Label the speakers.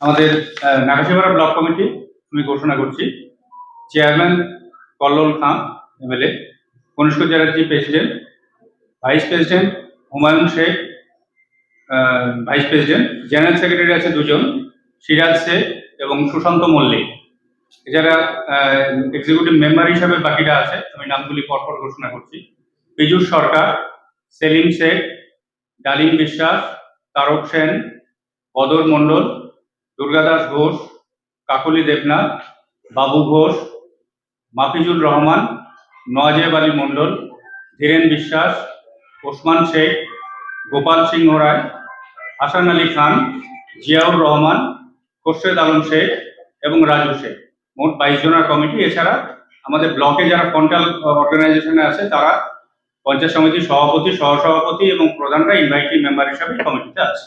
Speaker 1: আমাদের নাগাসিপাড়া block committee আমি ঘোষণা করছি। Chairman Kallol Khan MLA, Kanishka Chatterjee president, vice president Humayun Sheikh vice president, general secretary আছে দুজন, সিরাজ শেখ এবং সুশান্ত মল্লিক। এছাড়া এক্সিকিউটিভ মেম্বার হিসাবে বাকিরা আছে, আমি নামগুলি পরপর ঘোষণা করছি। পীযূষ সরকার, সেলিম শেখ, ডালিম বিশ্বাস, তারক সেন, বদর মণ্ডল, দুর্গাদাস ঘোষ, কাকলি দেবনাথ, বাবু ঘোষ, মাফিজুর রহমান, নওয়াজেব আলী মণ্ডল, ধীরেন বিশ্বাস, ওসমান শেখ, গোপাল সিংহ রায়, হাসান আলী খান, জিয়াউর রহমান, খোরশেদ আলম শেখ এবং রাজু শেখ। মোট 22 জনের কমিটি। এছাড়া আমাদের ব্লকে যারা ফ্রন্টাল অর্গানাইজেশনে আছে তারা পঞ্চায়েত সমিতির সভাপতি, সহসভাপতি এবং প্রধানরা ইনভাইটি মেম্বার হিসাবে কমিটিতে আছে।